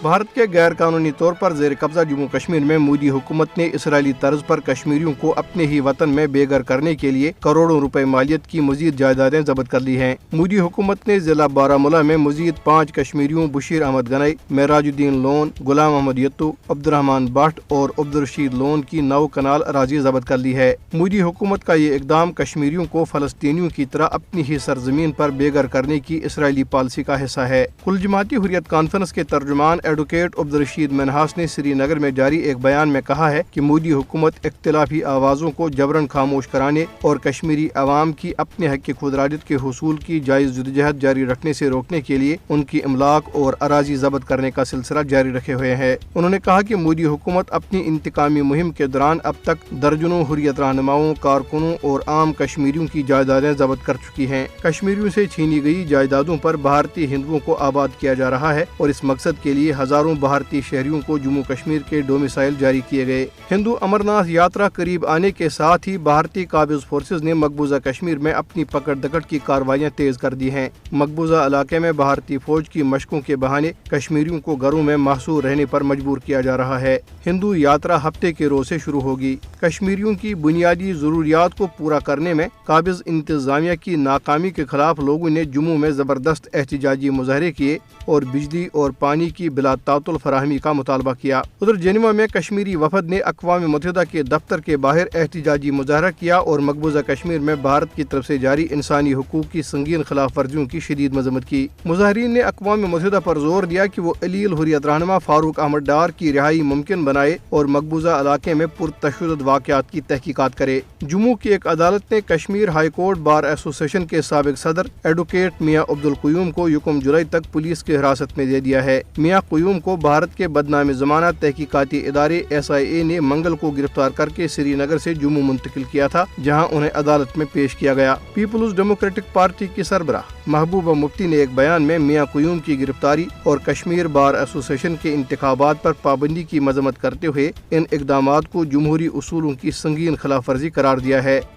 بھارت کے غیر قانونی طور پر زیر قبضہ جموں کشمیر میں مودی حکومت نے اسرائیلی طرز پر کشمیریوں کو اپنے ہی وطن میں بے گھر کرنے کے لیے کروڑوں روپے مالیت کی مزید جائیدادیں ضبط کر لی ہیں۔ مودی حکومت نے ضلع بارامولہ میں مزید 5 کشمیریوں بشیر احمد گنئی، معراج الدین loan, Ghulam Ahmad یتو، Abdul Rahman but اور عبدالرشید لون کی 9 کنال اراضی ضبط کر لی ہے۔ مودی حکومت کا یہ اقدام کشمیریوں کو فلسطینیوں کی طرح اپنی ہی سرزمین پر بے گھر کرنے کی اسرائیلی پالیسی کا حصہ ہے۔ کل جماعتی حریت کانفرنس کے ترجمان ایڈوکیٹ عبدالرشید منہاس نے سری نگر میں جاری ایک بیان میں کہا ہے کہ مودی حکومت اختلافی آوازوں کو جبراً خاموش کرانے اور کشمیری عوام کی اپنے حق کی خود ارادیت کے حصول کی جائز جدوجہد جاری رکھنے سے روکنے کے لیے ان کی املاک اور اراضی ضبط کرنے کا سلسلہ جاری رکھے ہوئے ہے۔ انہوں نے کہا کہ مودی حکومت اپنی انتقامی مہم کے دوران اب تک درجنوں حریت رہنماؤں، کارکنوں اور عام کشمیریوں کی جائیدادیں ضبط کر چکی ہیں۔ کشمیریوں سے چھینی گئی جائیدادوں پر بھارتی ہندوؤں کو آباد کیا جا رہا ہے اور اس مقصد کے لیے ہزاروں بھارتی شہریوں کو جموں کشمیر کے ڈومیسائل جاری کیے گئے۔ ہندو امرناتھ یاترا قریب آنے کے ساتھ ہی بھارتی قابض فورسز نے مقبوضہ کشمیر میں اپنی پکڑ دکڑ کی کارروائیاں تیز کر دی ہیں۔ مقبوضہ علاقے میں بھارتی فوج کی مشقوں کے بہانے کشمیریوں کو گھروں میں محصور رہنے پر مجبور کیا جا رہا ہے۔ ہندو یاترا ہفتے کے روز سے شروع ہوگی۔ کشمیریوں کی بنیادی ضروریات کو پورا کرنے میں قابض انتظامیہ کی ناکامی کے خلاف لوگوں نے جموں میں زبردست احتجاجی مظاہرے کیے اور بجلی اور پانی کی بلا تعطل فراہمی کا مطالبہ کیا۔ ادھر جنیوا میں کشمیری وفد نے اقوام متحدہ کے دفتر کے باہر احتجاجی مظاہرہ کیا اور مقبوضہ کشمیر میں بھارت کی طرف سے جاری انسانی حقوق کی سنگین خلاف ورزیوں کی شدید مذمت کی۔ مظاہرین نے اقوام متحدہ پر زور دیا کہ وہ علیل حریت رہنما فاروق احمد ڈار کی رہائی ممکن بنائے اور مقبوضہ علاقے میں پرتشدد واقعات کی تحقیقات کرے۔ جموں کی ایک عدالت نے کشمیر ہائی کورٹ بار ایسوسی ایشن کے سابق صدر ایڈوکیٹ میاں عبدالقیوم کو یکم جولائی تک پولیس کی حراست میں دے دیا ہے۔ میاں قیوم کو بھارت کے بدنام زمانہ تحقیقاتی ادارے SIA نے منگل کو گرفتار کر کے سری نگر سے جموں منتقل کیا تھا، جہاں انہیں عدالت میں پیش کیا گیا۔ پیپلز ڈیموکریٹک پارٹی کی سربراہ محبوبہ مفتی نے ایک بیان میں میاں قیوم کی گرفتاری اور کشمیر بار ایسوسی ایشن کے انتخابات پر پابندی کی مذمت کرتے ہوئے ان اقدامات کو جمہوری اصولوں کی سنگین خلاف ورزی قرار دیا ہے۔